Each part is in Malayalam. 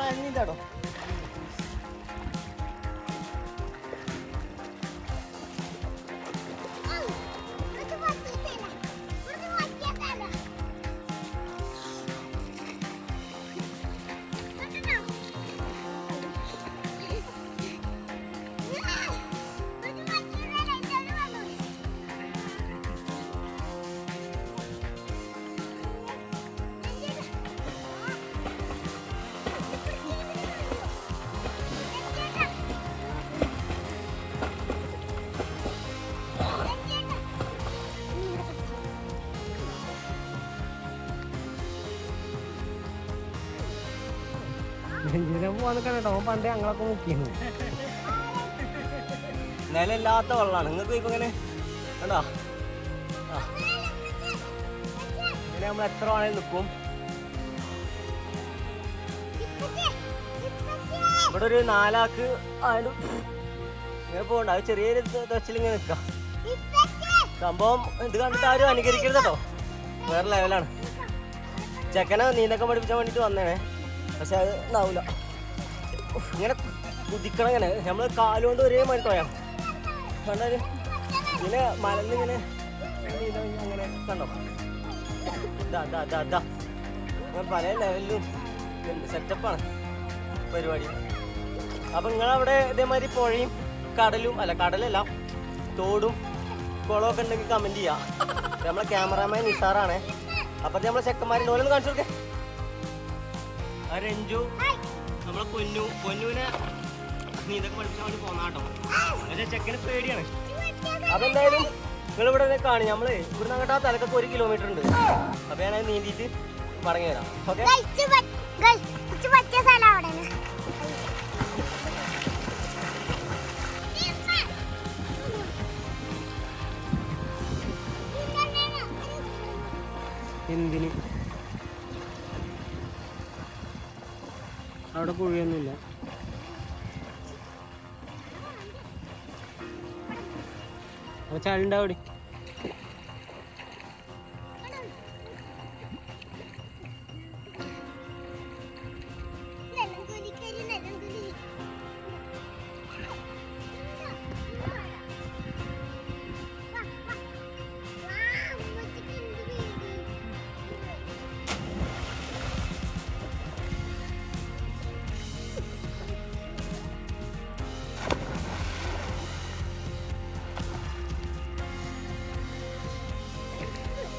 നനഞ്ഞില്ലാട്ടോ. പോവാന്നോ പണ്ടേ ഞങ്ങളൊക്കെ മുക്കിയിരുന്നു. നിലയില്ലാത്ത വെള്ളമാണ്. നിങ്ങൾക്ക് ഇപ്പൊ ഇങ്ങനെ കണ്ടോ? ഇങ്ങനെ നമ്മൾ എത്ര വേണേലും നിൽക്കും. ഇവിടെ ഒരു 4 ആൾക്ക് ആയാലും ഇങ്ങനെ പോകണ്ട. അത് ചെറിയൊരു തെച്ചിലിങ്ങനെ നിൽക്കാം. സംഭവം ഇത് കണ്ടിട്ട് ആരും അനുകരിക്കരുത് കേട്ടോ. വേറെ ലെവലാണ്. ചെക്കനെ നീന്തൊക്കെ പഠിപ്പിച്ചാൻ വേണ്ടിട്ട് വന്നേണേ. പക്ഷെ അത് ഉണ്ടാവില്ല. ഇങ്ങനെ കുതിക്കണം. ഇങ്ങനെ നമ്മൾ കാലുകൊണ്ട് ഒരേ മാതിരി തോയാം കണ്ടാല്. ഇങ്ങനെ മലന്നിങ്ങനെ അങ്ങനെ കണ്ടോ? അങ്ങനെ പല ലെവലിലും സെറ്റപ്പാണ് പരിപാടി. അപ്പം നിങ്ങളവിടെ ഇതേമാതിരി പുഴയും കടലും അല്ല കടലല്ല തോടും കുളമൊക്കെ ഉണ്ടെങ്കിൽ കമൻറ്റ് ചെയ്യാം. നമ്മളെ ക്യാമറാമാൻ നിസാറാണേ. അപ്പം നമ്മളെ ചെക്കന്മാരുണ്ട്. ഓരോന്ന് കാണിച്ചു കൊടുക്കേ. ആ രഞ്ജു നമ്മളെ പൊന്നുവിനെ നീന്തൊക്കെ പഠിപ്പിച്ചാൽ വേണ്ടി പോന്നാട്ടോ. പക്ഷേ ചെക്കന് പേടിയാണ്. അപ്പം എന്തായാലും നിങ്ങളിവിടെ തന്നെ കാണും. നമ്മൾ ഇവിടുന്ന് അങ്ങോട്ട് ആ തലക്കൊക്കെ 1 കിലോമീറ്റർ ഉണ്ട്. അപ്പം ഞാനത് നീന്തിയിട്ട് മടങ്ങി തരാം. ഓക്കെ എന്തിന് അവിടെ കുഴിയൊന്നുമില്ല. അപ്പോൾ ചാലുണ്ടാവിടെ.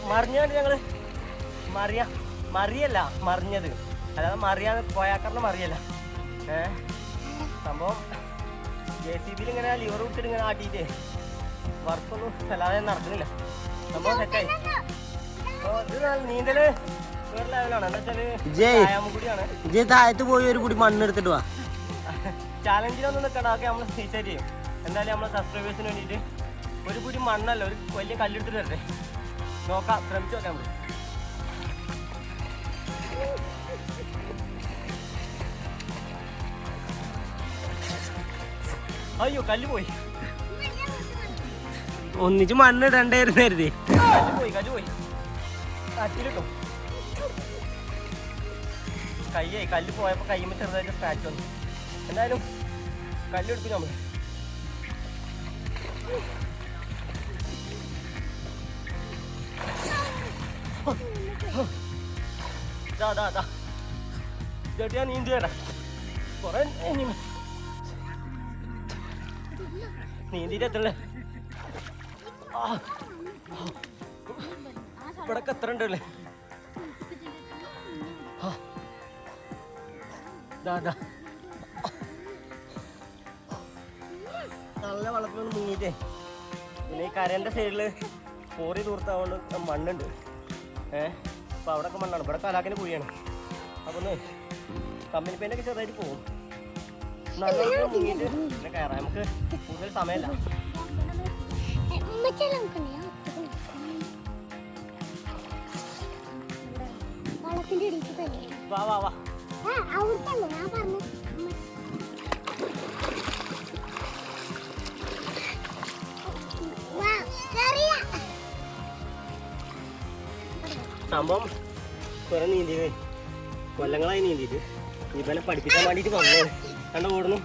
മറിഞ്ഞാണ്ട് ഞങ്ങള് മറിയല്ല മറിഞ്ഞത്, അല്ലാതെ മറിയാന്ന് പോയാക്കറിന് മറിയല്ല. സംഭവം JCBയിൽ ഇങ്ങനെ ലിവർ വിട്ടിട്ട് ഇങ്ങനെ ആട്ടിയിട്ട് വർക്കൊന്നും അല്ലാതെ നടക്കുന്നില്ല. സംഭവം സെറ്റായി. അപ്പോൾ ഇത് നീന്തല് വേറെ ലെവലാണ്. എന്താ വെച്ചാൽ കൂടിയാണ്. താഴത്ത് പോയി ഒരു കൂടി മണ്ണ് എടുത്തിട്ട് വാ. ചാലഞ്ചിലൊന്നും നിൽക്കണ്ട. അതൊക്കെ നമ്മൾ സീസൈഡ് ചെയ്യും. എന്തായാലും നമ്മളെ സബ്സ്ക്രൈബേഴ്സിന് വേണ്ടിയിട്ട് ഒരു കൂടി മണ്ണല്ല ഒരു വലിയ കല്ലെടുത്തിട്ട് വരട്ടെ. നോക്കാം, ശ്രമിച്ചു നോക്കാം. അയ്യോ കല്ല് പോയി. ഒന്നിച്ച് മണ്ണ് ഇടണ്ടായിരുന്നേ. കല്ല് പോയി അറ്റിലിട്ടോ. കല്ല് പോയപ്പോൾ കയ്യുമ്പോൾ ചെറുതായിട്ട് സ്ക്രാച്ച് വന്നു. എന്തായാലും കല്ലെടുക്കും നമ്മൾ. ചേട്ടിയാ നീന്തി തരാം. കുറെ നീന്തിട്ട് എത്തല്ലേ. ഇവിടൊക്കെ എത്ര ഉണ്ടല്ലേ. നല്ല വെള്ളത്തിലൊന്ന് മുങ്ങിയിട്ടേ. പിന്നെ ഈ കരേൻ്റെ സൈഡില് കോറി തൂർത്താവുകൊണ്ട് മണ്ണുണ്ട്. അപ്പോൾ അവിടെയൊക്കെ മണ്ണാണ്. ഇവിടെ കലാക്കിന് കുഴിയാണ്. അപ്പോൾ ഒന്ന് കമ്പനി പെയിൻ്റൊക്കെ ചെറുതായിട്ട് പോകും. നല്ല മുങ്ങിയിട്ട് പിന്നെ കയറാം. നമുക്ക് കൂടുതൽ സമയമല്ല. വാ വാ വാ. സംഭവം കുറെ നീന്തിയേ കൊല്ലങ്ങളായി നീന്തിയിട്ട് ഇവനെ പഠിപ്പിക്കാൻ വേണ്ടിയിട്ട് വന്നത് കണ്ട ഓടുന്നു.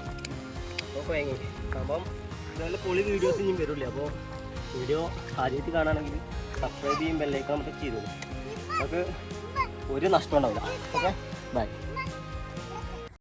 അപ്പോൾ ഭയങ്കര അപ്പം ഇതുപോലെ പൊളി വീഡിയോസ് ഇനിയും വരില്ലേ. അപ്പോൾ വീഡിയോ ആദ്യമായിട്ട് കാണുകയാണെങ്കിൽ സബ്സ്ക്രൈബ് ചെയ്യും, ബെല്ലൈക്കൺ നമുക്ക് ചെയ്തോളൂ. നമുക്ക് ഒരു നഷ്ടം ഉണ്ടാവില്ല. Okay bye.